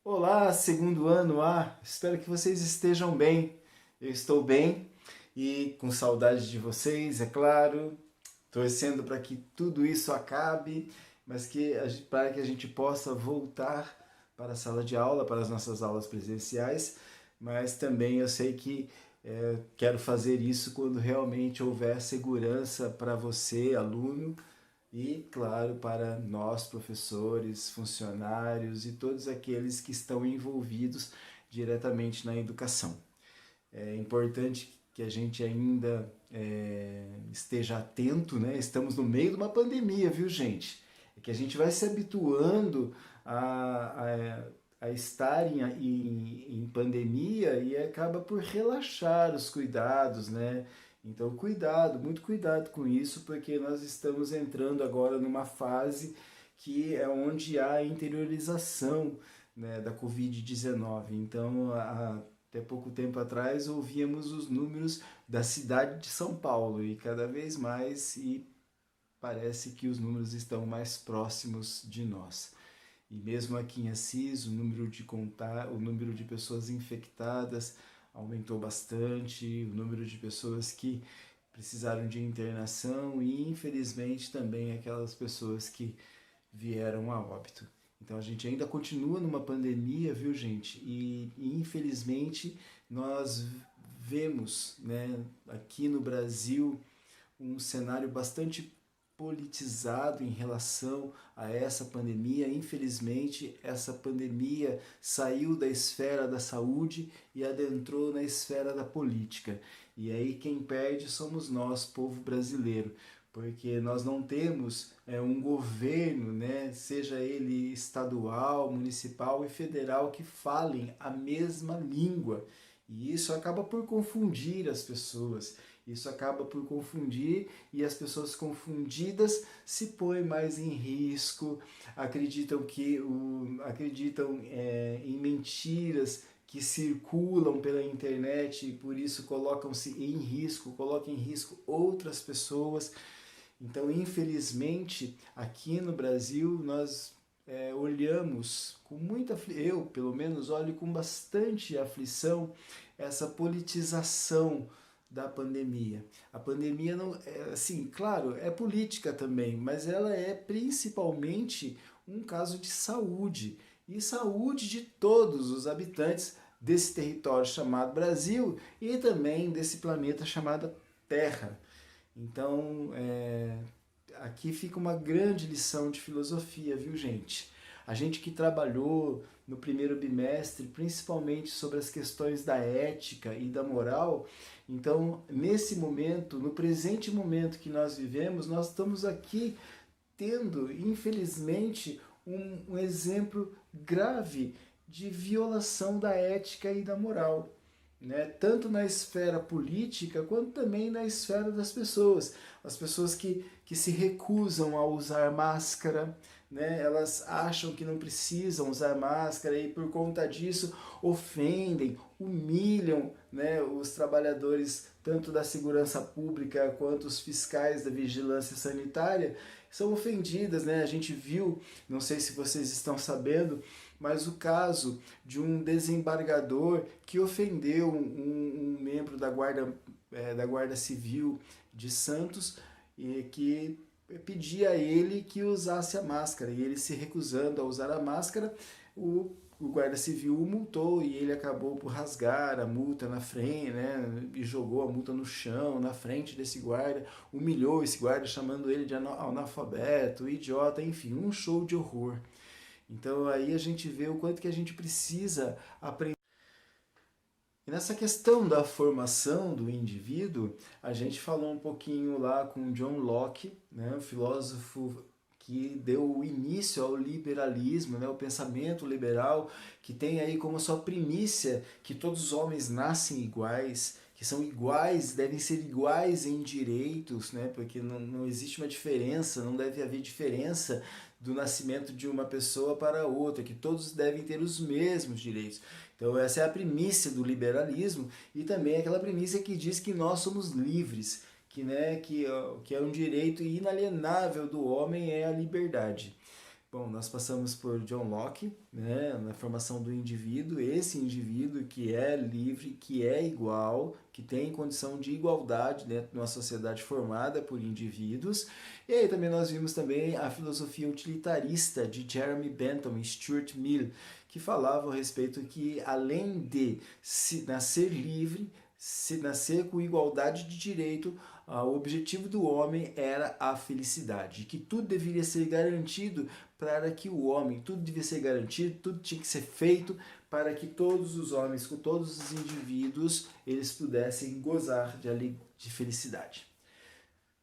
Olá, segundo ano A, espero que vocês estejam bem. Eu estou bem e com saudade de vocês, é claro, torcendo para que tudo isso acabe, mas para que a gente possa voltar para a sala de aula, para as nossas aulas presenciais, mas também eu sei que quero fazer isso quando realmente houver segurança para você, aluno, e, claro, para nós, professores, funcionários e todos aqueles que estão envolvidos diretamente na educação. É importante que a gente ainda esteja atento, né? Estamos no meio de uma pandemia, viu, gente? É que a gente vai se habituando a estar em pandemia e acaba por relaxar os cuidados, né? Então, cuidado, muito cuidado com isso, porque nós estamos entrando agora numa fase que é onde há a interiorização, né, da Covid-19. Então, até pouco tempo atrás, ouvíamos os números da cidade de São Paulo e cada vez mais e parece que os números estão mais próximos de nós. E mesmo aqui em Assis, o número de pessoas infectadas aumentou bastante, o número de pessoas que precisaram de internação e, infelizmente, também aquelas pessoas que vieram a óbito. Então a gente ainda continua numa pandemia, viu, gente? E infelizmente nós vemos, né, aqui no Brasil um cenário bastante politizado em relação a essa pandemia. Infelizmente, essa pandemia saiu da esfera da saúde e adentrou na esfera da política. E aí quem perde somos nós, povo brasileiro, porque nós não temos um governo, né, seja ele estadual, municipal e federal, que falem a mesma língua. E isso acaba por confundir as pessoas. Isso acaba por confundir e as pessoas confundidas se põem mais em risco, acreditam em mentiras que circulam pela internet e por isso colocam-se em risco, colocam em risco outras pessoas. Então, infelizmente, aqui no Brasil nós olhamos com muita, eu pelo menos olho com bastante aflição essa politização da pandemia. A pandemia não é assim, claro, é política também, mas ela é principalmente um caso de saúde e saúde de todos os habitantes desse território chamado Brasil e também desse planeta chamado Terra. Então, aqui fica uma grande lição de filosofia, viu, gente? A gente que trabalhou no primeiro bimestre, principalmente sobre as questões da ética e da moral, então, nesse momento, no presente momento que nós vivemos, nós estamos aqui tendo, infelizmente, um exemplo grave de violação da ética e da moral, né? Tanto na esfera política quanto também na esfera das pessoas. As pessoas que se recusam a usar máscara, né? Elas acham que não precisam usar máscara e por conta disso ofendem, humilham, né, os trabalhadores tanto da segurança pública quanto os fiscais da vigilância sanitária são ofendidas, né? A gente viu, não sei se vocês estão sabendo, mas o caso de um desembargador que ofendeu um membro da Guarda Civil de Santos e que pedia a ele que usasse a máscara e ele se recusando a usar a máscara, o guarda civil o multou e ele acabou por rasgar a multa na frente, né, e jogou a multa no chão, na frente desse guarda, humilhou esse guarda chamando ele de analfabeto, idiota, enfim, um show de horror. Então aí a gente vê o quanto que a gente precisa aprender. E nessa questão da formação do indivíduo, a gente falou um pouquinho lá com John Locke, né, um filósofo que deu início ao liberalismo, né, o pensamento liberal, que tem aí como sua primícia que todos os homens nascem iguais, que são iguais, devem ser iguais em direitos, né, porque não existe uma diferença, não deve haver diferença do nascimento de uma pessoa para outra, que todos devem ter os mesmos direitos. Então essa é a primícia do liberalismo e também aquela primícia que diz que nós somos livres, que é um direito inalienável do homem é a liberdade. Bom, nós passamos por John Locke, né, na formação do indivíduo, esse indivíduo que é livre, que é igual, que tem condição de igualdade dentro de uma sociedade formada por indivíduos. E aí também nós vimos também a filosofia utilitarista de Jeremy Bentham e Stuart Mill, que falavam a respeito que além de nascer livre, se nascer com igualdade de direito, o objetivo do homem era a felicidade, que tudo deveria ser garantido para que o homem, tudo devia ser garantido, tudo tinha que ser feito para que todos os homens, com todos os indivíduos, eles pudessem gozar de felicidade.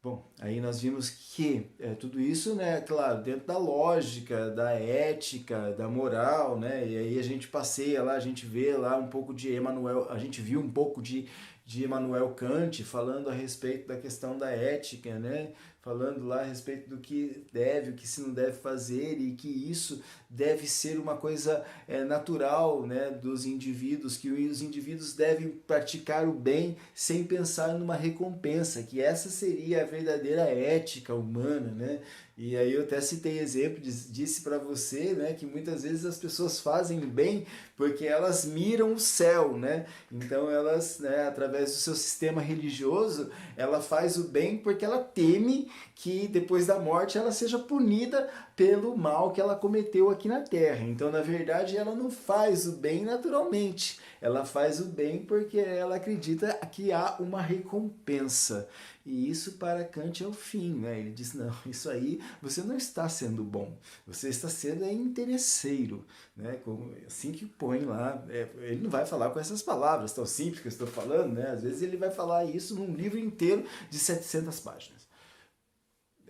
Bom, aí nós vimos que tudo isso, né, claro, dentro da lógica, da ética, da moral, né, e aí a gente passeia lá, a gente vê lá um pouco de Emmanuel, a gente viu um pouco de Immanuel Kant falando a respeito da questão da ética, né, falando lá a respeito do que deve, o que se não deve fazer e que isso deve ser uma coisa natural, né, dos indivíduos, que os indivíduos devem praticar o bem sem pensar numa recompensa, que essa seria a verdadeira ética humana, né? E aí eu até citei exemplo, disse para você, né, que muitas vezes as pessoas fazem bem porque elas miram o céu, né? Então elas, né, através do seu sistema religioso, ela faz o bem porque ela teme que depois da morte ela seja punida pelo mal que ela cometeu aqui na Terra. Então, na verdade, ela não faz o bem naturalmente. Ela faz o bem porque ela acredita que há uma recompensa. E isso para Kant é o fim, né? Ele diz, não, isso aí você não está sendo bom, você está sendo interesseiro, né? Como, assim que põe lá, ele não vai falar com essas palavras tão simples que eu estou falando, né? Às vezes ele vai falar isso num livro inteiro de 700 páginas.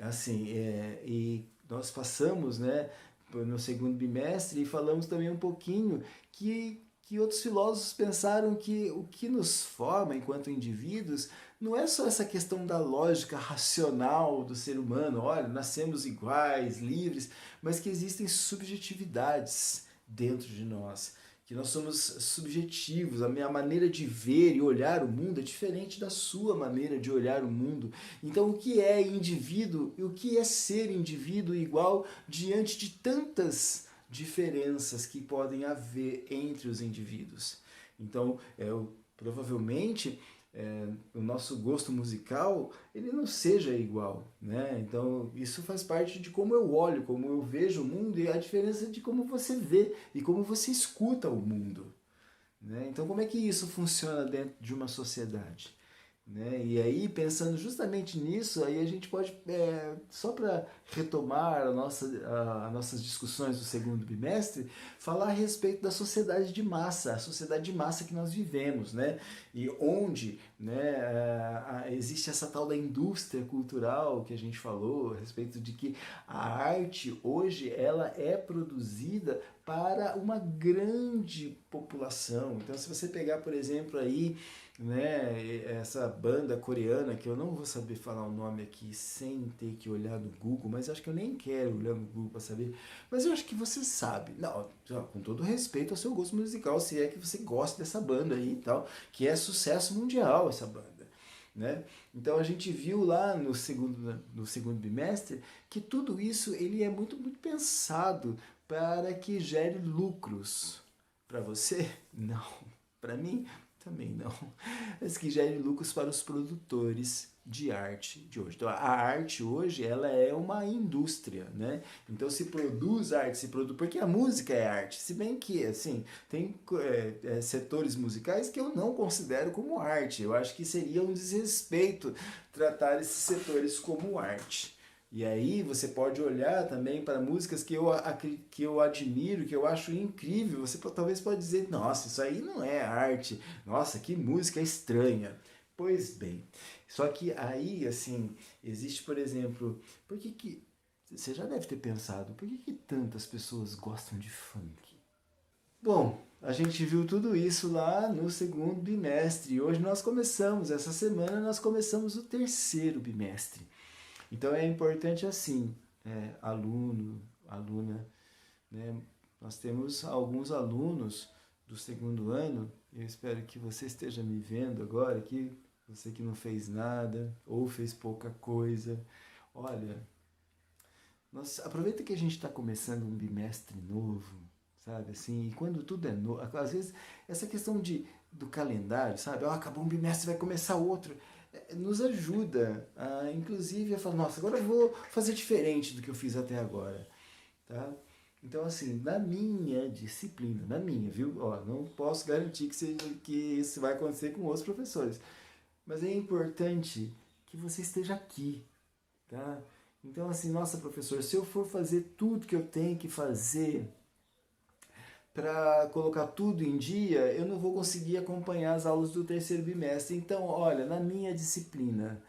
Assim, e nós passamos, né, no segundo bimestre e falamos também um pouquinho que outros filósofos pensaram que o que nos forma enquanto indivíduos não é só essa questão da lógica racional do ser humano, olha, nascemos iguais, livres, mas que existem subjetividades dentro de nós, que nós somos subjetivos, a minha maneira de ver e olhar o mundo é diferente da sua maneira de olhar o mundo. Então, o que é indivíduo e o que é ser indivíduo igual diante de tantas diferenças que podem haver entre os indivíduos? Então, provavelmente o nosso gosto musical ele não seja igual, né? Então isso faz parte de como eu olho, como eu vejo o mundo e a diferença de como você vê e como você escuta o mundo, né? Então como é que isso funciona dentro de uma sociedade? Né? E aí, pensando justamente nisso, aí a gente pode, só para retomar as nossas discussões do segundo bimestre, falar a respeito da sociedade de massa, a sociedade de massa que nós vivemos, né? E onde, né, existe essa tal da indústria cultural que a gente falou, a respeito de que a arte hoje ela é produzida para uma grande população. Então, se você pegar, por exemplo, aí, né, essa banda coreana, que eu não vou saber falar o nome aqui sem ter que olhar no Google, mas acho que eu nem quero olhar no Google para saber, mas eu acho que você sabe, não, com todo respeito ao seu gosto musical, se é que você gosta dessa banda aí e tal, que é sucesso mundial essa banda, né? Então a gente viu lá no segundo bimestre que tudo isso ele é muito, muito pensado para que gere lucros. Para você? Não. Para mim? Também não. Mas que gere lucros para os produtores de arte de hoje. Então a arte hoje ela é uma indústria, né? Então se produz arte, se produz porque a música é arte. Se bem que assim tem setores musicais que eu não considero como arte. Eu acho que seria um desrespeito tratar esses setores como arte. E aí você pode olhar também para músicas que eu admiro, que eu acho incrível. Você talvez pode dizer, nossa, isso aí não é arte. Nossa, que música estranha. Pois bem, só que aí, assim, existe, por exemplo, por que você já deve ter pensado, por que tantas pessoas gostam de funk? Bom, a gente viu tudo isso lá no segundo bimestre. Hoje nós começamos, essa semana nós começamos o terceiro bimestre. Então é importante assim, aluno, aluna, né? Nós temos alguns alunos do segundo ano, eu espero que você esteja me vendo agora aqui, você que não fez nada ou fez pouca coisa. Olha, Aproveita que a gente está começando um bimestre novo, sabe, assim, e quando tudo é novo, às vezes essa questão do calendário, sabe, acabou um bimestre, vai começar outro, nos ajuda, inclusive, a falar, nossa, agora eu vou fazer diferente do que eu fiz até agora, tá? Então, assim, na minha disciplina, na minha, viu? Ó, não posso garantir que isso vai acontecer com outros professores, mas é importante que você esteja aqui, tá? Então, assim, nossa, professor, se eu for fazer tudo que eu tenho que fazer para colocar tudo em dia, eu não vou conseguir acompanhar as aulas do terceiro bimestre. Então, olha, na minha disciplina,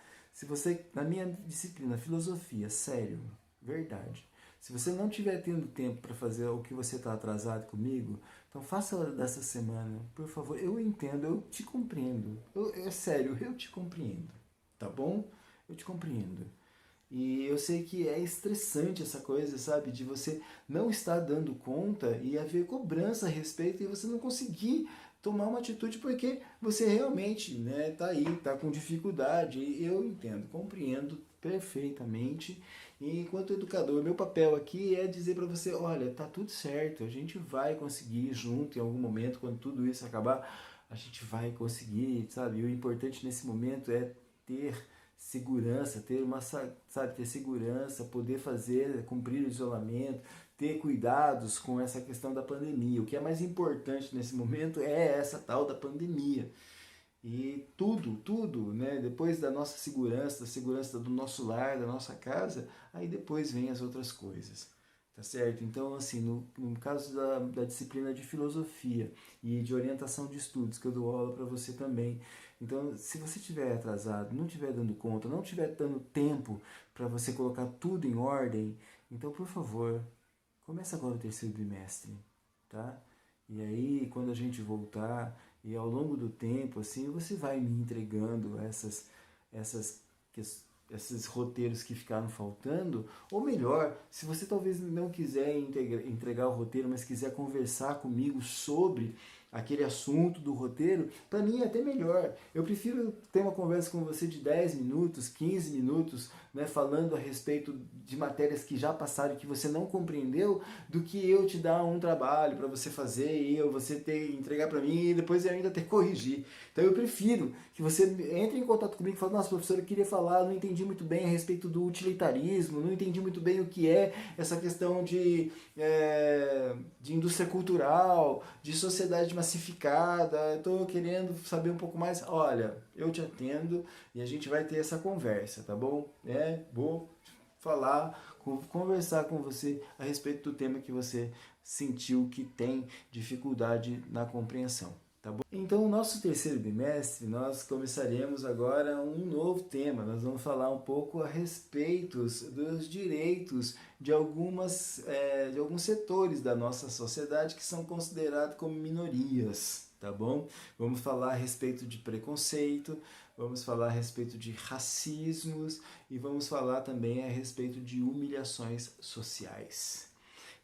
filosofia, sério, verdade. Se você não tiver tendo tempo para fazer o que você está atrasado comigo, então faça dessa semana, por favor. Eu entendo, eu te compreendo. É sério, eu te compreendo, tá bom? Eu te compreendo. E eu sei que é estressante essa coisa, sabe? De você não estar dando conta e haver cobrança a respeito e você não conseguir tomar uma atitude porque você realmente, né, tá aí, tá com dificuldade. E eu entendo, compreendo perfeitamente. E enquanto educador, meu papel aqui é dizer para você, olha, tá tudo certo, a gente vai conseguir junto em algum momento, quando tudo isso acabar, a gente vai conseguir, sabe? E o importante nesse momento é ter segurança, ter segurança, poder cumprir o isolamento, ter cuidados com essa questão da pandemia. O que é mais importante nesse momento é essa tal da pandemia. E tudo, né? Depois da nossa segurança, da segurança do nosso lar, da nossa casa, aí depois vem as outras coisas. Tá certo? Então, assim, no caso da disciplina de filosofia e de orientação de estudos, que eu dou aula para você também. Então, se você estiver atrasado, não estiver dando conta, não estiver dando tempo para você colocar tudo em ordem, então, por favor, comece agora o terceiro bimestre, tá? E aí, quando a gente voltar, e ao longo do tempo, assim, você vai me entregando essas questões, esses roteiros que ficaram faltando, ou melhor, se você talvez não quiser entregar o roteiro, mas quiser conversar comigo sobre aquele assunto do roteiro, para mim é até melhor. Eu prefiro ter uma conversa com você de 10 minutos, 15 minutos, né, falando a respeito de matérias que já passaram e que você não compreendeu, do que eu te dar um trabalho para você fazer e você entregar para mim e depois eu ainda ter que corrigir. Então eu prefiro que você entre em contato comigo e fale, nossa, professor, eu queria falar, não entendi muito bem a respeito do utilitarismo, não entendi muito bem o que é essa questão de indústria cultural, de sociedade massificada, estou querendo saber um pouco mais. Olha, eu te atendo e a gente vai ter essa conversa, tá bom? Vou conversar com você a respeito do tema que você sentiu que tem dificuldade na compreensão. Tá bom? Então, no nosso terceiro bimestre, nós começaremos agora um novo tema. Nós vamos falar um pouco a respeito dos direitos de alguns setores da nossa sociedade que são considerados como minorias, tá bom? Vamos falar a respeito de preconceito, vamos falar a respeito de racismos e vamos falar também a respeito de humilhações sociais.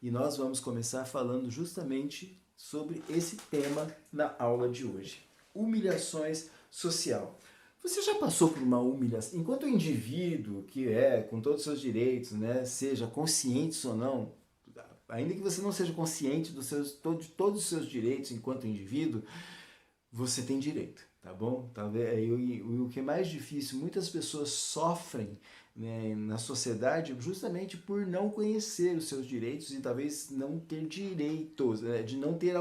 E nós vamos começar falando justamente sobre esse tema na aula de hoje. Humilhações social. Você já passou por uma humilhação? Enquanto indivíduo, com todos os seus direitos, né, seja consciente ou não, ainda que você não seja consciente de todos os seus direitos enquanto indivíduo, você tem direito, tá bom? O que é mais difícil, muitas pessoas sofrem, né, na sociedade justamente por não conhecer os seus direitos e talvez não ter direitos, né, de não ter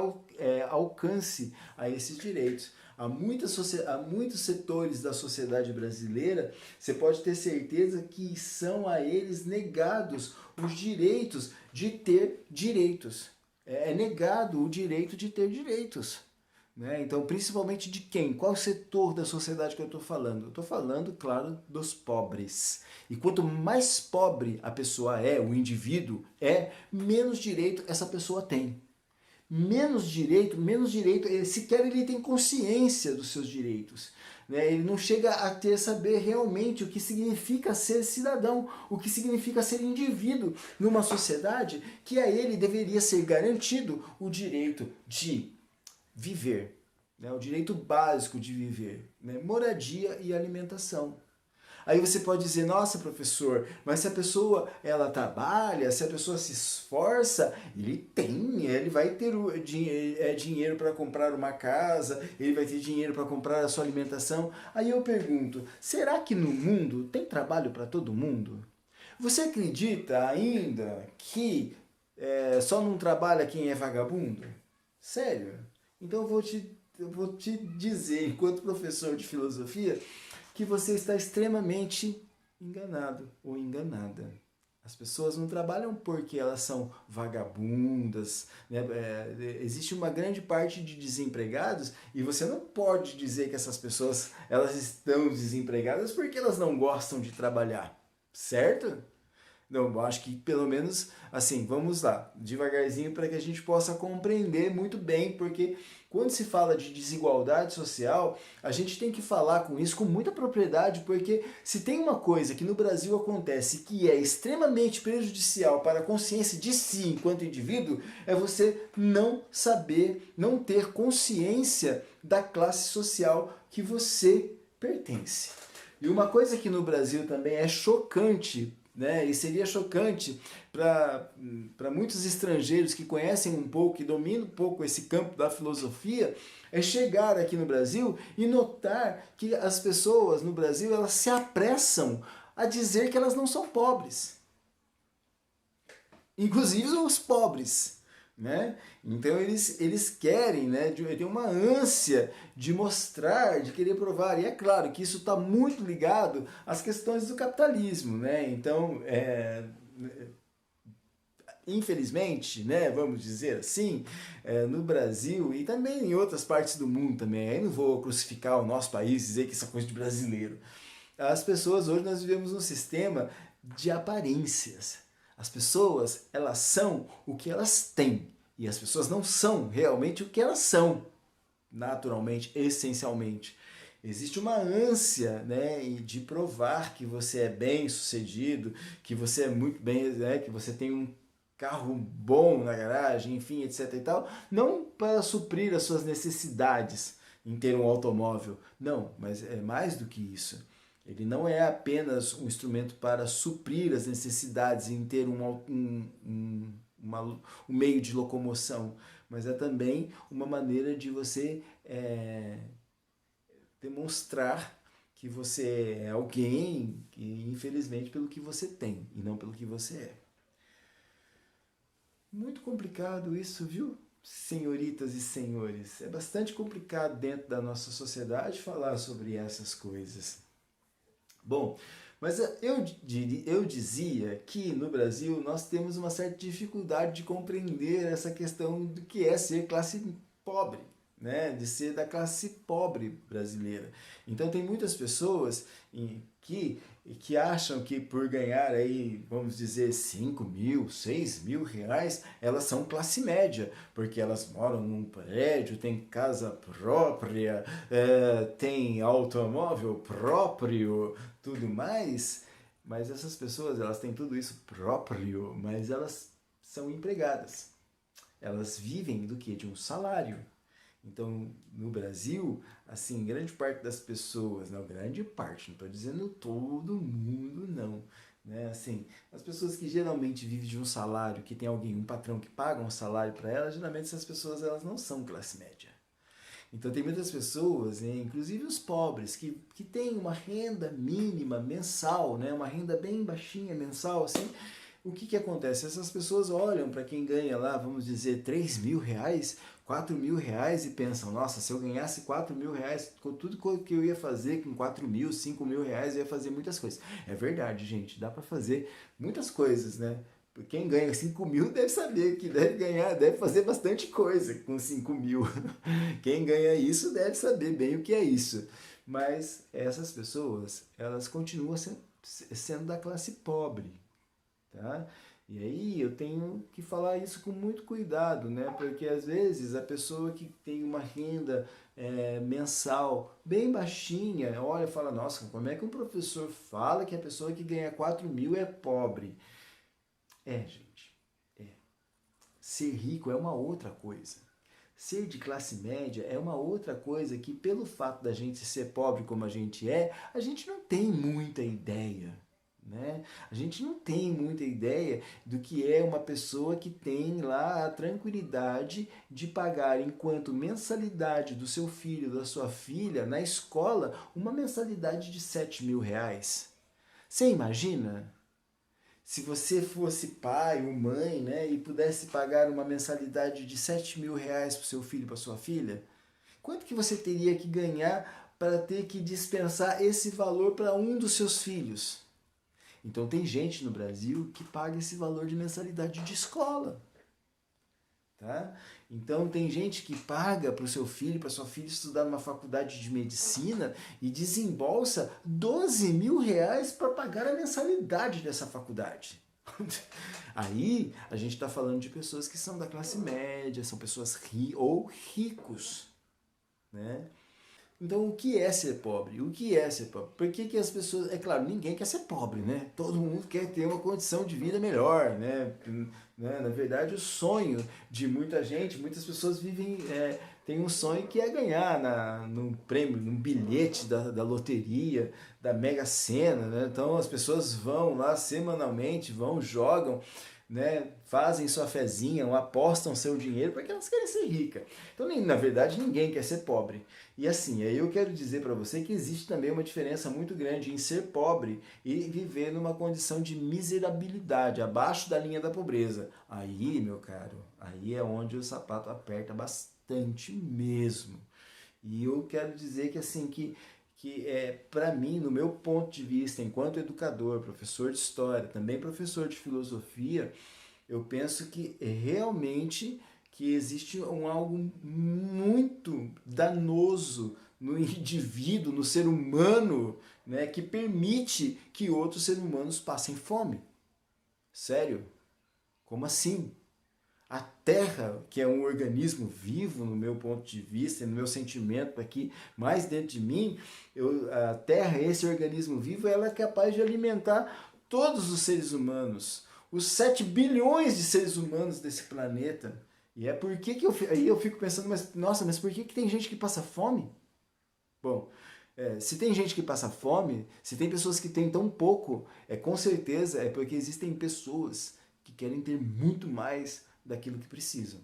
alcance a esses direitos. Há muitos setores da sociedade brasileira, você pode ter certeza que são a eles negados os direitos de ter direitos. É negado o direito de ter direitos. Né? Então, principalmente de quem? Qual setor da sociedade que eu estou falando? Eu estou falando, claro, dos pobres. E quanto mais pobre a pessoa o indivíduo menos direito essa pessoa tem. Menos direito, sequer ele tem consciência dos seus direitos. Né? Ele não chega a saber realmente o que significa ser cidadão, o que significa ser indivíduo numa sociedade que a ele deveria ser garantido o direito de viver, né? O direito básico de viver, né? Moradia e alimentação. Aí você pode dizer, nossa, professor, mas se a pessoa ela trabalha, se a pessoa se esforça, ele vai ter dinheiro para comprar uma casa, ele vai ter dinheiro para comprar a sua alimentação. Aí eu pergunto, será que no mundo tem trabalho para todo mundo? Você acredita ainda que só não trabalha quem é vagabundo? Sério? Então eu vou te dizer, enquanto professor de filosofia, que você está extremamente enganado ou enganada. As pessoas não trabalham porque elas são vagabundas, né? Existe uma grande parte de desempregados e você não pode dizer que essas pessoas elas estão desempregadas porque elas não gostam de trabalhar, certo? Não, eu acho que pelo menos, assim, vamos lá, devagarzinho para que a gente possa compreender muito bem, porque quando se fala de desigualdade social, a gente tem que falar com isso com muita propriedade, porque se tem uma coisa que no Brasil acontece que é extremamente prejudicial para a consciência de si enquanto indivíduo, é você não saber, não ter consciência da classe social que você pertence. E uma coisa que no Brasil também é chocante, né? E seria chocante para muitos estrangeiros que conhecem um pouco, que dominam um pouco esse campo da filosofia, é chegar aqui no Brasil e notar que as pessoas no Brasil elas se apressam a dizer que elas não são pobres. Inclusive os pobres. Né? Então eles querem, né, tem uma ânsia de mostrar, de querer provar, e é claro que isso está muito ligado às questões do capitalismo, né? Então, infelizmente, né, vamos dizer assim, no Brasil e também em outras partes do mundo também, aí não vou crucificar o nosso país e dizer que isso é coisa de brasileiro. As pessoas, hoje nós vivemos um sistema de aparências. As pessoas, elas são o que elas têm. E as pessoas não são realmente o que elas são, naturalmente, essencialmente. Existe uma ânsia, né, de provar que você é bem sucedido, que você é muito bem, né, que você tem um carro bom na garagem, enfim, etc e tal, não para suprir as suas necessidades em ter um automóvel, não, mas é mais do que isso. Ele não é apenas um instrumento para suprir as necessidades em ter um meio de locomoção, mas é também uma maneira de você demonstrar que você é alguém, infelizmente, pelo que você tem e não pelo que você é. Muito complicado isso, viu? Senhoritas e senhores, é bastante complicado dentro da nossa sociedade falar sobre essas coisas. Bom, mas eu dizia que no Brasil nós temos uma certa dificuldade de compreender essa questão do que é ser classe pobre, né? De ser da classe pobre brasileira. Então tem muitas pessoas que acham que por ganhar aí, vamos dizer, 5 mil, 6 mil reais, elas são classe média, porque elas moram num prédio, tem casa própria, tem automóvel próprio, tudo mais, mas essas pessoas, elas têm tudo isso próprio, mas elas são empregadas. Elas vivem do que? De um salário. Então, no Brasil, assim, grande parte das pessoas, não, grande parte, não estou dizendo todo mundo, não, né? Assim, as pessoas que geralmente vivem de um salário, que tem alguém, um patrão que paga um salário para elas, geralmente essas pessoas elas não são classe média. Então tem muitas pessoas, né, inclusive os pobres, que têm uma renda mínima mensal, né, uma renda bem baixinha mensal, assim. O que acontece? Essas pessoas olham para quem ganha lá, vamos dizer, 3 mil reais, 4 mil reais e pensam, nossa, se eu ganhasse 4 mil reais, com tudo que eu ia fazer com 4 mil, 5 mil reais, eu ia fazer muitas coisas. É verdade, gente, dá para fazer muitas coisas, né? Quem ganha 5 mil deve saber que deve ganhar, deve fazer bastante coisa com 5 mil. Quem ganha isso deve saber bem o que é isso. Mas essas pessoas, elas continuam sendo da classe pobre, tá? E aí eu tenho que falar isso com muito cuidado, né? Porque às vezes a pessoa que tem uma renda mensal bem baixinha, olha e fala, nossa, como é que um professor fala que a pessoa que ganha 4 mil é pobre? Gente, ser rico é uma outra coisa. Ser de classe média é uma outra coisa que, pelo fato da gente ser pobre como a gente é, a gente não tem muita ideia. Né? A gente não tem muita ideia do que é uma pessoa que tem lá a tranquilidade de pagar enquanto mensalidade do seu filho, da sua filha, na escola, uma mensalidade de 7.000 reais. Você imagina? Se você fosse pai ou mãe, né, e pudesse pagar uma mensalidade de 7.000 reais para o seu filho, para sua filha, quanto que você teria que ganhar para ter que dispensar esse valor para um dos seus filhos? Então tem gente no Brasil que paga esse valor de mensalidade de escola. Tá? Então tem gente que paga para o seu filho, para sua filha estudar numa faculdade de medicina e desembolsa 12.000 reais para pagar a mensalidade dessa faculdade. Aí a gente está falando de pessoas que são da classe média, são pessoas ou ricos. Né? Então, o que é ser pobre? O que é ser pobre? Por que as pessoas... É claro, ninguém quer ser pobre, né? Todo mundo quer ter uma condição de vida melhor, né? Na verdade, o sonho de muita gente, muitas pessoas vivem... tem um sonho que é ganhar num prêmio, num bilhete da loteria, da Mega Sena, né? Então, as pessoas vão lá semanalmente, jogam, né, fazem sua fezinha, ou apostam seu dinheiro porque elas querem ser ricas. Então, na verdade, ninguém quer ser pobre. E assim, aí eu quero dizer para você que existe também uma diferença muito grande em ser pobre e viver numa condição de miserabilidade, abaixo da linha da pobreza. Aí, meu caro, aí é onde o sapato aperta bastante mesmo. E eu quero dizer que assim, para mim, no meu ponto de vista, enquanto educador, professor de história, também professor de filosofia, eu penso que realmente que existe algo muito danoso no indivíduo, no ser humano, né, que permite que outros seres humanos passem fome. Sério? Como assim? A Terra, que é um organismo vivo, no meu ponto de vista, no meu sentimento aqui, mais dentro de mim, a Terra, esse organismo vivo, ela é capaz de alimentar todos os seres humanos, os 7 bilhões de seres humanos desse planeta. E é por que aí eu fico pensando, mas por que tem gente que passa fome? Bom, se tem gente que passa fome, se tem pessoas que têm tão pouco, com certeza é porque existem pessoas que querem ter muito mais daquilo que precisam.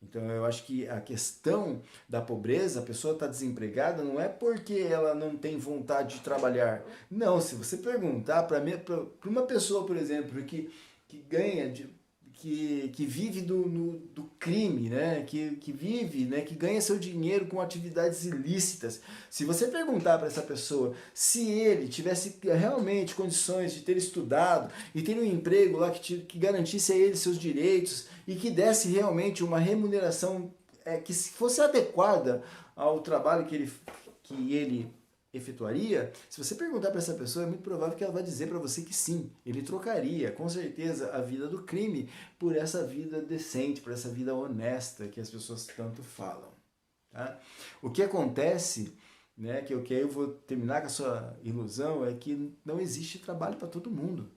Então eu acho que a questão da pobreza, a pessoa está desempregada, não é porque ela não tem vontade de trabalhar. Não, se você perguntar para uma pessoa, por exemplo, que ganha, que vive do crime, né? que vive, né? que ganha seu dinheiro com atividades ilícitas, se você perguntar para essa pessoa se ele tivesse realmente condições de ter estudado e ter um emprego lá que garantisse a ele seus direitos e que desse realmente uma remuneração que fosse adequada ao trabalho que ele efetuaria, se você perguntar para essa pessoa, é muito provável que ela vai dizer para você que sim, ele trocaria, com certeza, a vida do crime por essa vida decente, por essa vida honesta que as pessoas tanto falam. Tá? O que acontece, né, que eu vou terminar com a sua ilusão, é que não existe trabalho para todo mundo.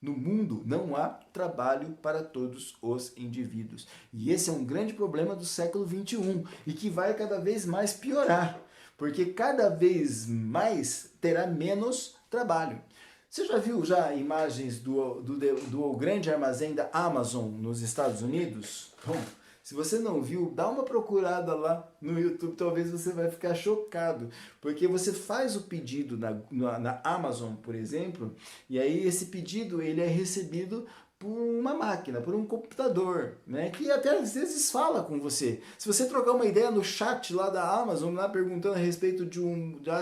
No mundo não há trabalho para todos os indivíduos. E esse é um grande problema do século XXI e que vai cada vez mais piorar, porque cada vez mais terá menos trabalho. Você já viu imagens do grande armazém da Amazon nos Estados Unidos? Bom, se você não viu, dá uma procurada lá no YouTube, talvez você vai ficar chocado, porque você faz o pedido na Amazon, por exemplo, e aí esse pedido ele é recebido por uma máquina, por um computador, né, que até às vezes fala com você. Se você trocar uma ideia no chat lá da Amazon, lá perguntando a respeito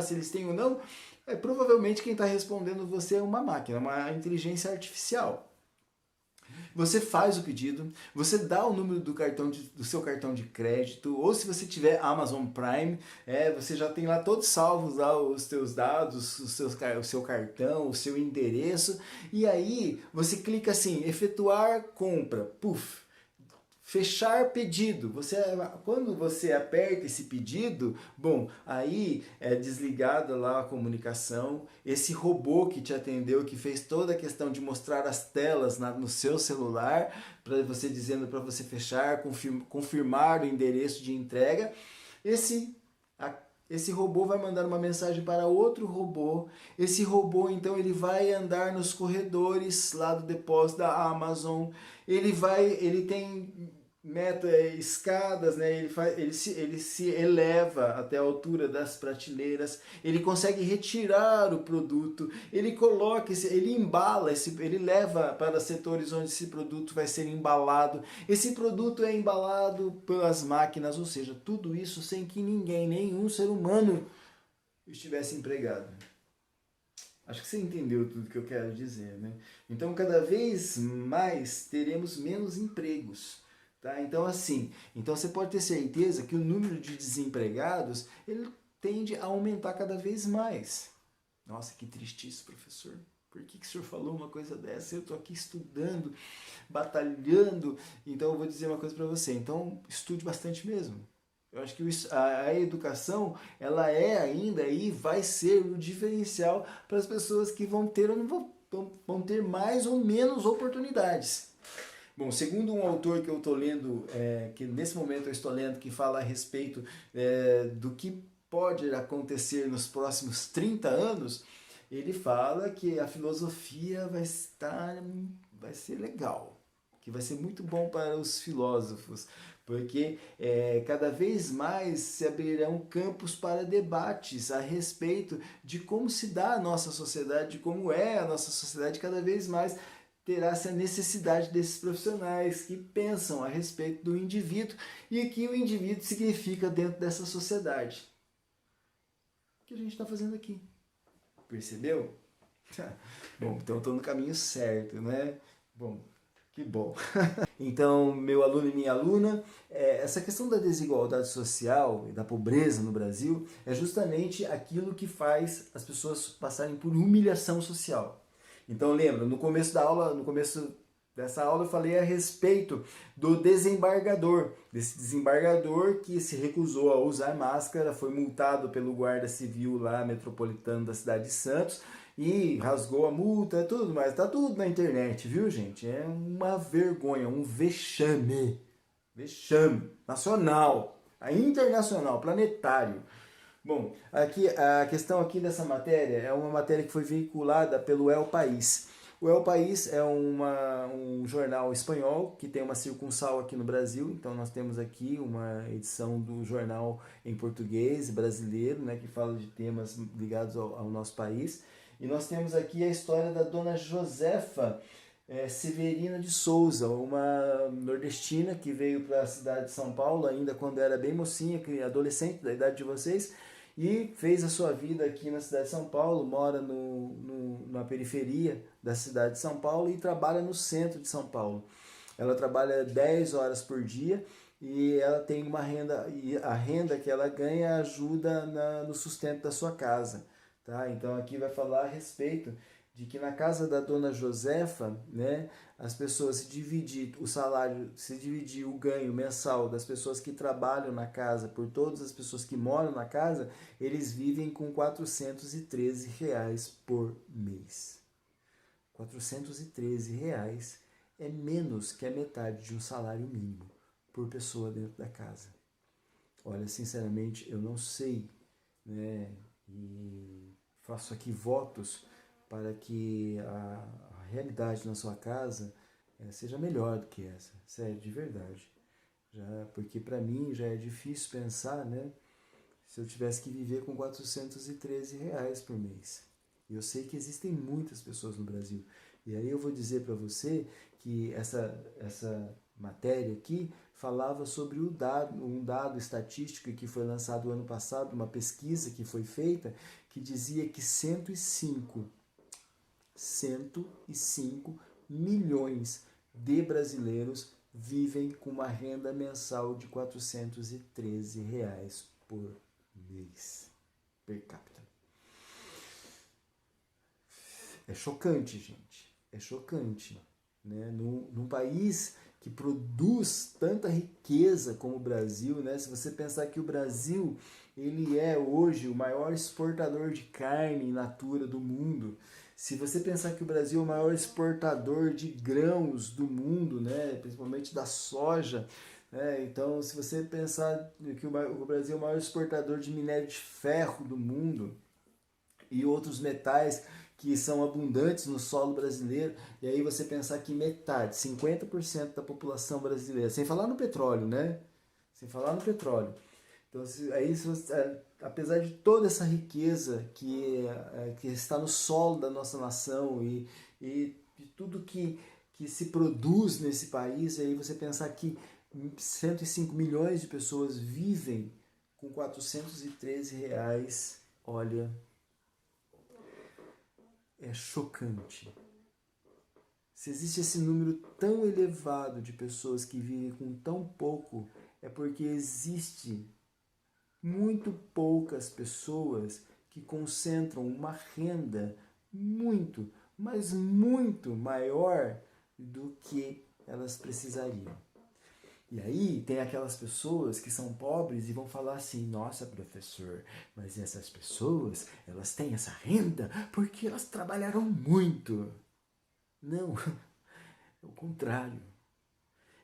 se eles têm ou não, provavelmente quem está respondendo você é uma máquina, uma inteligência artificial. Você faz o pedido, você dá o número do seu cartão de crédito, ou se você tiver Amazon Prime, você já tem lá todos salvos lá os seus dados, o seu cartão, o seu endereço, e aí você clica assim, efetuar compra, puf, Fechar pedido. Quando você aperta esse pedido, bom, aí é desligada lá a comunicação. Esse robô que te atendeu, que fez toda a questão de mostrar as telas no seu celular, para você dizendo para você fechar, confirmar o endereço de entrega. Esse, esse robô vai mandar uma mensagem para outro robô. Esse robô, então, ele vai andar nos corredores lá do depósito da Amazon. Ele tem escadas, né? Ele se eleva até a altura das prateleiras. Ele consegue retirar o produto. Ele coloca, ele embala, ele leva para setores onde esse produto vai ser embalado. Esse produto é embalado pelas máquinas, ou seja, tudo isso sem que ninguém, nenhum ser humano estivesse empregado. Acho que você entendeu tudo que eu quero dizer, né? Então, cada vez mais teremos menos empregos. Tá? Então, assim, você pode ter certeza que o número de desempregados ele tende a aumentar cada vez mais. Nossa, que triste isso, professor. Por que o senhor falou uma coisa dessa? Eu estou aqui estudando, batalhando, então eu vou dizer uma coisa para você. Então, estude bastante mesmo. Eu acho que a educação, ela é ainda e vai ser o diferencial para as pessoas que vão ter ou não vão ter mais ou menos oportunidades. Bom, segundo um autor que eu estou lendo, que nesse momento eu estou lendo, que fala a respeito do que pode acontecer nos próximos 30 anos, ele fala que a filosofia vai ser legal, que vai ser muito bom para os filósofos, porque cada vez mais se abrirão campos para debates a respeito de como se dá a nossa sociedade, de como é a nossa sociedade, cada vez mais terá essa necessidade desses profissionais que pensam a respeito do indivíduo e que o indivíduo significa dentro dessa sociedade. O que a gente está fazendo aqui? Percebeu? Bom, então eu estou no caminho certo, né? Bom, que bom. Então, meu aluno e minha aluna, essa questão da desigualdade social e da pobreza no Brasil é justamente aquilo que faz as pessoas passarem por humilhação social. Então, lembra, no começo dessa aula eu falei a respeito do desembargador, desse desembargador que se recusou a usar máscara, foi multado pelo guarda civil lá metropolitano da cidade de Santos, e rasgou a multa e tudo mais. Tá tudo na internet, viu, gente? É uma vergonha, um vexame. Vexame nacional, internacional, planetário. Bom, aqui a questão aqui dessa matéria é uma matéria que foi veiculada pelo El País. O El País é um jornal espanhol que tem uma circunsal aqui no Brasil, então nós temos aqui uma edição do jornal em português brasileiro, né, que fala de temas ligados ao nosso país. E nós temos aqui a história da dona Josefa Severina de Souza, uma nordestina que veio para a cidade de São Paulo ainda quando era bem mocinha, adolescente da idade de vocês, e fez a sua vida aqui na cidade de São Paulo, mora na periferia da cidade de São Paulo e trabalha no centro de São Paulo. Ela trabalha 10 horas por dia e ela tem uma renda, e a renda que ela ganha ajuda no sustento da sua casa. Tá? Então aqui vai falar a respeito de que na casa da dona Josefa, né, as pessoas se dividir o salário, se dividir o ganho mensal das pessoas que trabalham na casa por todas as pessoas que moram na casa, eles vivem com R$ 413 por mês. R$ 413 é menos que a metade de um salário mínimo por pessoa dentro da casa. Olha, sinceramente, eu não sei, né, e faço aqui votos para que a realidade na sua casa seja melhor do que essa, sério, de verdade. Porque para mim já é difícil pensar, né, se eu tivesse que viver com R$ 413 por mês. E eu sei que existem muitas pessoas no Brasil. E aí eu vou dizer para você que essa matéria aqui falava sobre um dado estatístico que foi lançado ano passado, uma pesquisa que foi feita, que dizia que 105 milhões de brasileiros vivem com uma renda mensal de R$ 413 por mês, per capita. É chocante, gente. É chocante. Né? Num país que produz tanta riqueza como o Brasil, né? Se você pensar que o Brasil, ele é hoje o maior exportador de carne in natura do mundo. Se você pensar que o Brasil é o maior exportador de grãos do mundo, né? Principalmente da soja, então, se você pensar que o Brasil é o maior exportador de minério de ferro do mundo e outros metais que são abundantes no solo brasileiro, e aí você pensar que metade, 50% da população brasileira, sem falar no petróleo, né? Sem falar no petróleo. Então, aí, apesar de toda essa riqueza que está no solo da nossa nação e de tudo que se produz nesse país, aí você pensar que 105 milhões de pessoas vivem com R$ 413, olha, é chocante. Se existe esse número tão elevado de pessoas que vivem com tão pouco, é porque existe muito poucas pessoas que concentram uma renda muito, mas muito maior do que elas precisariam. E aí tem aquelas pessoas que são pobres e vão falar assim, nossa, professor, mas essas pessoas, elas têm essa renda porque elas trabalharam muito. Não, é o contrário.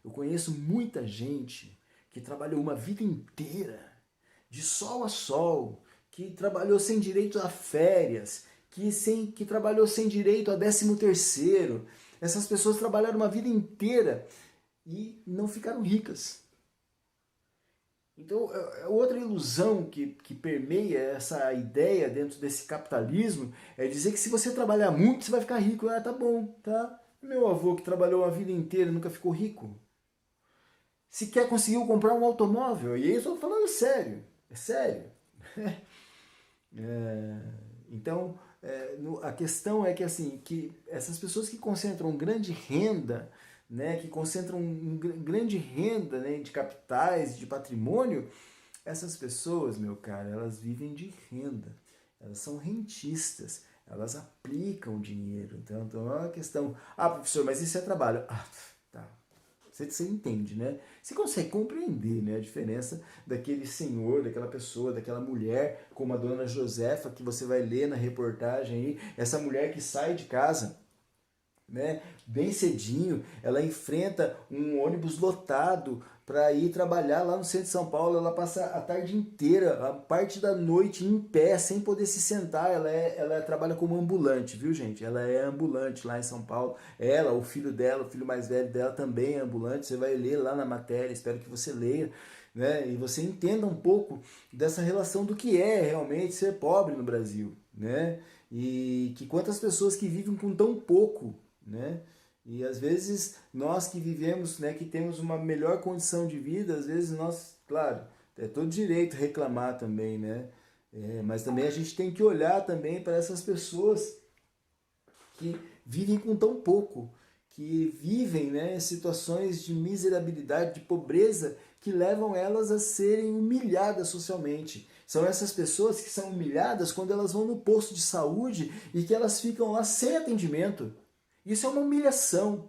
Eu conheço muita gente que trabalhou uma vida inteira, de sol a sol, que trabalhou sem direito a férias, que trabalhou sem direito a 13º. Essas pessoas trabalharam uma vida inteira e não ficaram ricas. Então, outra ilusão que permeia essa ideia dentro desse capitalismo é dizer que se você trabalhar muito, você vai ficar rico. Ah, tá bom, tá? Meu avô que trabalhou a vida inteira nunca ficou rico. Sequer conseguiu comprar um automóvel. E aí eu estou falando sério. É sério. Então, a questão é que, assim, que essas pessoas que concentram grande renda, né, que concentram grande renda, né, de capitais, de patrimônio, essas pessoas, meu cara, elas vivem de renda, elas são rentistas, elas aplicam dinheiro. Então é uma questão, professor, mas isso é trabalho. Tá. Você entende, né? Você consegue compreender, né, a diferença daquele senhor, daquela pessoa, daquela mulher, como a dona Josefa, que você vai ler na reportagem aí, essa mulher que sai de casa, né, bem cedinho, ela enfrenta um ônibus lotado para ir trabalhar lá no centro de São Paulo. Ela passa a tarde inteira, a parte da noite em pé, sem poder se sentar. Ela trabalha como ambulante, viu, gente? Ela é ambulante lá em São Paulo. Ela, o filho dela, o filho mais velho dela também é ambulante. Você vai ler lá na matéria, espero que você leia, né? E você entenda um pouco dessa relação do que é realmente ser pobre no Brasil, né? E que quantas pessoas que vivem com tão pouco, né? E às vezes nós que vivemos, né, que temos uma melhor condição de vida, às vezes nós, claro, é todo direito reclamar também, né? Mas também a gente tem que olhar também para essas pessoas que vivem com tão pouco, que vivem, né, situações de miserabilidade, de pobreza, que levam elas a serem humilhadas socialmente. São essas pessoas que são humilhadas quando elas vão no posto de saúde e que elas ficam lá sem atendimento. Isso é uma humilhação,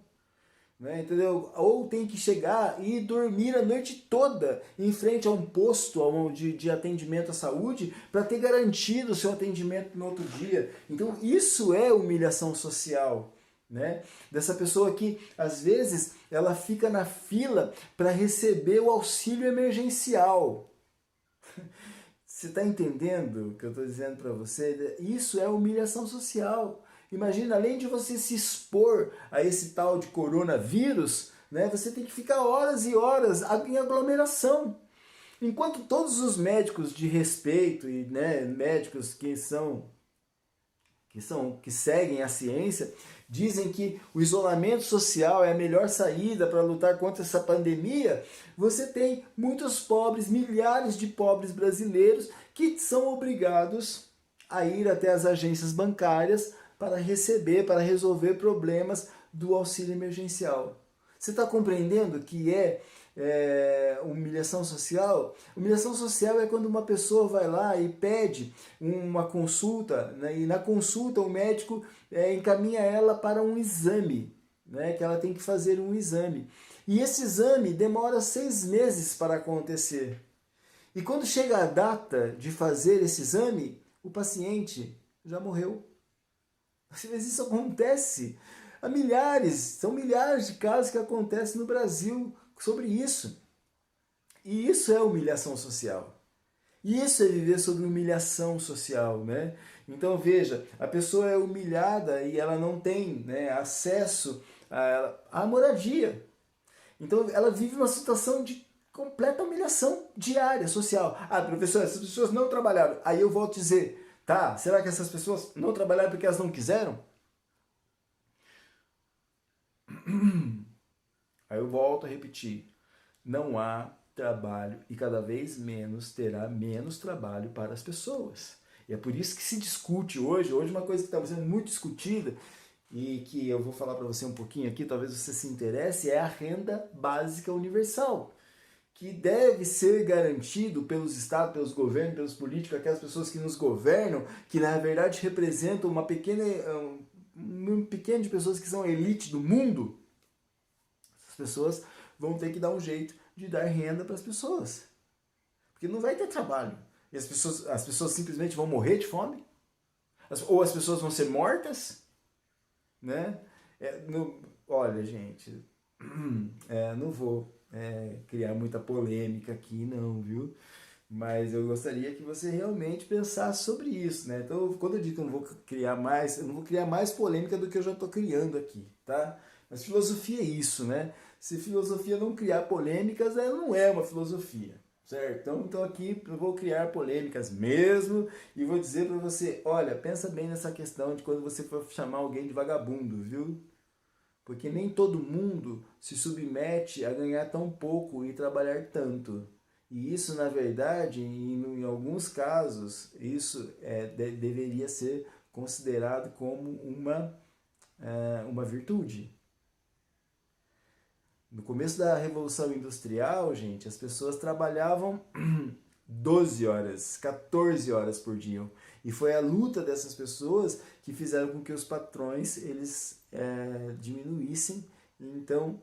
né, entendeu? Ou tem que chegar e dormir a noite toda em frente a um posto de atendimento à saúde para ter garantido o seu atendimento no outro dia. Então isso é humilhação social, né? Dessa pessoa que às vezes ela fica na fila para receber o auxílio emergencial. Você está entendendo o que eu estou dizendo para você? Isso é humilhação social. Imagina, além de você se expor a esse tal de coronavírus, né, você tem que ficar horas e horas em aglomeração. Enquanto todos os médicos de respeito e, né, médicos que seguem a ciência, dizem que o isolamento social é a melhor saída para lutar contra essa pandemia, você tem muitos pobres, milhares de pobres brasileiros que são obrigados a ir até as agências bancárias para resolver problemas do auxílio emergencial. Você está compreendendo que humilhação social? Humilhação social é quando uma pessoa vai lá e pede uma consulta, né, e na consulta o médico encaminha ela para um exame, né, que ela tem que fazer um exame. E esse exame demora 6 meses para acontecer. E quando chega a data de fazer esse exame, o paciente já morreu. Mas isso acontece há milhares, são milhares de casos que acontecem no Brasil sobre isso. E isso é humilhação social. Isso é viver sobre humilhação social, né? Então veja, a pessoa é humilhada e ela não tem, né, acesso à moradia. Então ela vive uma situação de completa humilhação diária, social. Ah, professor, essas pessoas não trabalharam. Aí eu volto a dizer, tá, será que essas pessoas não trabalharam porque elas não quiseram? Aí eu volto a repetir, não há trabalho e cada vez menos terá menos trabalho para as pessoas. E é por isso que se discute hoje uma coisa que está sendo muito discutida e que eu vou falar para você um pouquinho aqui, talvez você se interesse, é a renda básica universal, que deve ser garantido pelos estados, pelos governos, pelos políticos, aquelas pessoas que nos governam, que na verdade representam um pequeno de pessoas que são a elite do mundo. Essas pessoas vão ter que dar um jeito de dar renda para as pessoas. Porque não vai ter trabalho. E as pessoas simplesmente vão morrer de fome? Ou as pessoas vão ser mortas? Né? Olha, gente, não vou criar muita polêmica aqui, não, viu? Mas eu gostaria que você realmente pensasse sobre isso, né? Então, quando eu digo que eu não vou criar mais polêmica do que eu já estou criando aqui, tá? Mas filosofia é isso, né? Se filosofia não criar polêmicas, ela não é uma filosofia, certo? Então aqui eu vou criar polêmicas mesmo e vou dizer para você, olha, pensa bem nessa questão de quando você for chamar alguém de vagabundo, viu? Porque nem todo mundo se submete a ganhar tão pouco e trabalhar tanto. E isso, na verdade, em alguns casos, isso deveria ser considerado como uma virtude. No começo da Revolução Industrial, gente, as pessoas trabalhavam 12 horas, 14 horas por dia. E foi a luta dessas pessoas que fizeram com que os patrões eles diminuíssem, então,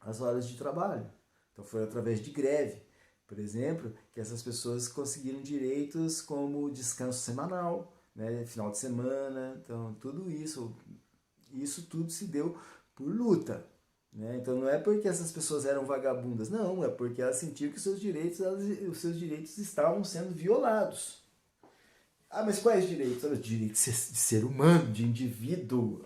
as horas de trabalho. Então foi através de greve, por exemplo, que essas pessoas conseguiram direitos como descanso semanal, né, final de semana. Então tudo isso tudo se deu por luta. Né? Então não é porque essas pessoas eram vagabundas, não, é porque elas sentiam que os seus direitos estavam sendo violados. Ah, mas quais direitos? Os direitos de ser humano, de indivíduo.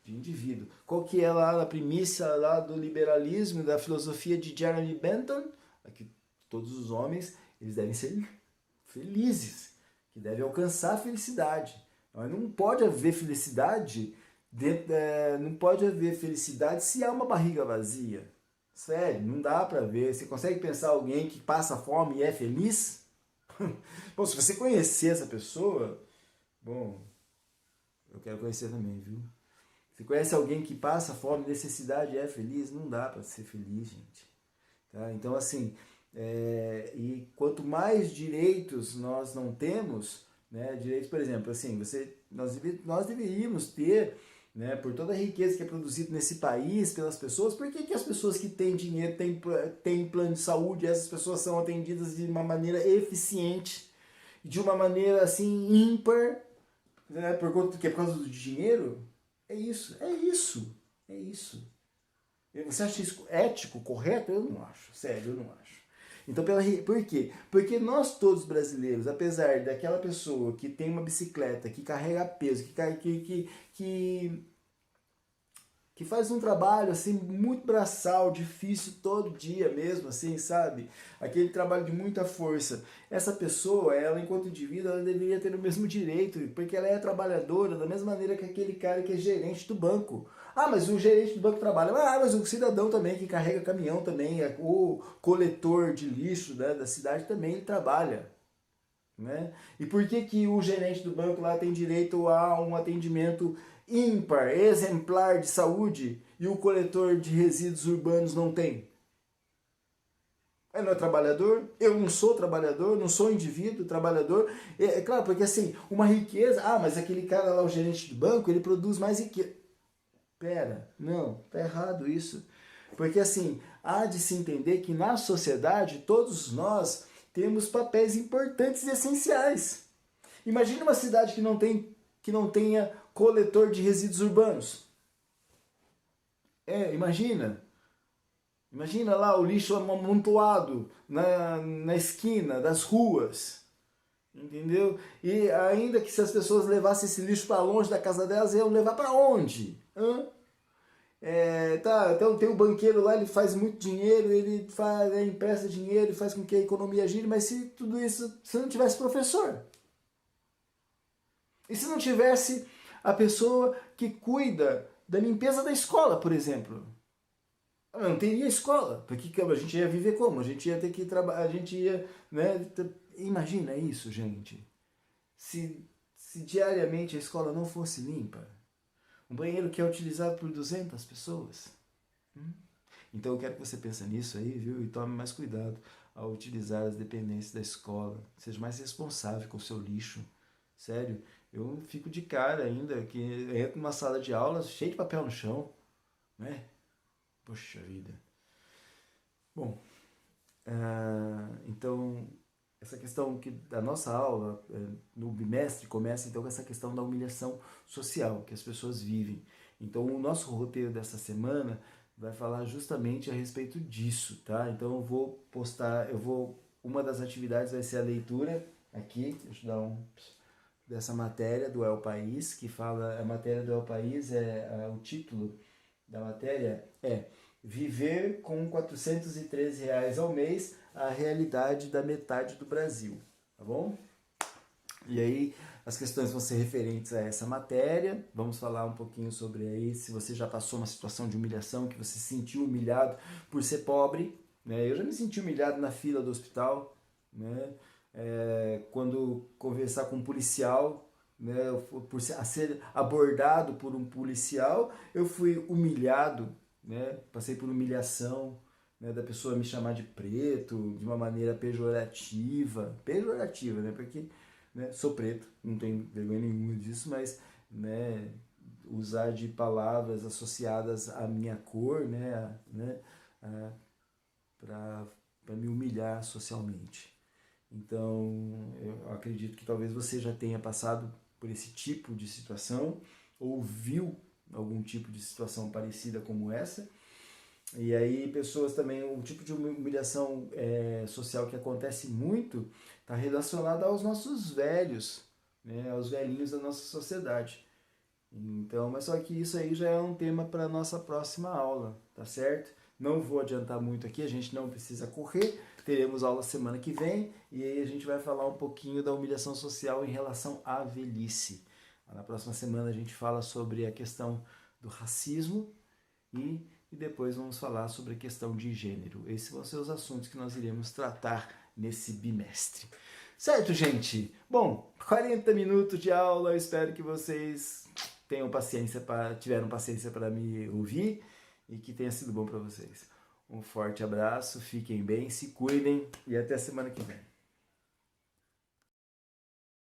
De indivíduo. Qual que é lá a premissa lá do liberalismo, da filosofia de Jeremy Bentham? É que todos os homens eles devem ser felizes, que devem alcançar a felicidade. Mas não pode haver felicidade não pode haver felicidade se há uma barriga vazia. Sério, não dá pra ver. Você consegue pensar alguém que passa fome e é feliz? Bom, se você conhecer essa pessoa, bom, eu quero conhecer também, viu? Você conhece alguém que passa fome, necessidade e é feliz? Não dá pra ser feliz, gente. Tá? Então, assim, e quanto mais direitos nós não temos, né, direitos, por exemplo, assim, nós deveríamos ter, né, por toda a riqueza que é produzida nesse país pelas pessoas, por que as pessoas que têm dinheiro, têm plano de saúde, essas pessoas são atendidas de uma maneira eficiente, de uma maneira assim ímpar, né, por causa do dinheiro? É isso. Você acha isso ético, correto? Eu não acho, sério, eu não acho. Então, por quê? Porque nós todos brasileiros, apesar daquela pessoa que tem uma bicicleta, que carrega peso, que faz um trabalho assim muito braçal, difícil todo dia mesmo, assim, sabe? Aquele trabalho de muita força. Essa pessoa, ela enquanto indivíduo, ela deveria ter o mesmo direito, porque ela é trabalhadora da mesma maneira que aquele cara que é gerente do banco. Ah, mas o gerente do banco trabalha. Ah, mas o cidadão também que carrega caminhão também, o coletor de lixo, né, da cidade também trabalha. Né? E por que o gerente do banco lá tem direito a um atendimento ímpar, exemplar de saúde e o coletor de resíduos urbanos não tem? Ele não é trabalhador? Eu não sou trabalhador, não sou indivíduo trabalhador. É claro, porque assim, uma riqueza... Ah, mas aquele cara lá, o gerente do banco, ele produz mais riqueza. Pera, não, tá errado isso. Porque assim, há de se entender que na sociedade todos nós temos papéis importantes e essenciais. Imagina uma cidade que não tenha coletor de resíduos urbanos. Imagina. Imagina lá o lixo amontoado na esquina das ruas. Entendeu? E ainda que se as pessoas levassem esse lixo para longe da casa delas, iam levar para onde? Então tem o banqueiro lá, ele faz muito dinheiro, ele empresta dinheiro, faz com que a economia gire, mas se tudo isso, se não tivesse professor? E se não tivesse a pessoa que cuida da limpeza da escola, por exemplo? Não teria escola, porque a gente ia viver como? A gente ia ter que trabalhar, a gente ia, né? Imagina isso, gente. Se diariamente a escola não fosse limpa, um banheiro que é utilizado por 200 pessoas. Então eu quero que você pense nisso aí, viu? E tome mais cuidado ao utilizar as dependências da escola. Seja mais responsável com o seu lixo. Sério, eu fico de cara ainda que entro numa sala de aula cheio de papel no chão, né? Poxa vida. Bom, então essa questão que da nossa aula no bimestre começa então com essa questão da humilhação social que as pessoas vivem. Então o nosso roteiro dessa semana vai falar justamente a respeito disso, tá? Então eu vou postar, uma das atividades vai ser a leitura aqui, deixa eu dar dessa matéria do El País, que fala, a matéria do El País o título da matéria é Viver com R$ 413 ao mês, a realidade da metade do Brasil, tá bom? E aí as questões vão ser referentes a essa matéria, vamos falar um pouquinho sobre aí se você já passou uma situação de humilhação, que você se sentiu humilhado por ser pobre, né? Eu já me senti humilhado na fila do hospital, né? Quando conversar com um policial, né? Por ser abordado por um policial, eu fui humilhado, né? Passei por humilhação, né? Da pessoa me chamar de preto de uma maneira pejorativa, né? Porque, né? Sou preto, não tenho vergonha nenhuma disso, mas, né? Usar de palavras associadas à minha cor, né? Para me humilhar socialmente. Então, eu acredito que talvez você já tenha passado por esse tipo de situação, ou viu algum tipo de situação parecida como essa. E aí pessoas também, o tipo de humilhação social que acontece muito está relacionado aos nossos velhos, né, aos velhinhos da nossa sociedade. Então, mas só que isso aí já é um tema para a nossa próxima aula, tá certo? Não vou adiantar muito aqui, a gente não precisa correr, teremos aula semana que vem e aí a gente vai falar um pouquinho da humilhação social em relação à velhice. Na próxima semana a gente fala sobre a questão do racismo e depois vamos falar sobre a questão de gênero. Esses vão ser os assuntos que nós iremos tratar nesse bimestre. Certo, gente? Bom, 40 minutos de aula, eu espero que vocês tiveram paciência para me ouvir e que tenha sido bom para vocês. Um forte abraço, fiquem bem, se cuidem e até semana que vem.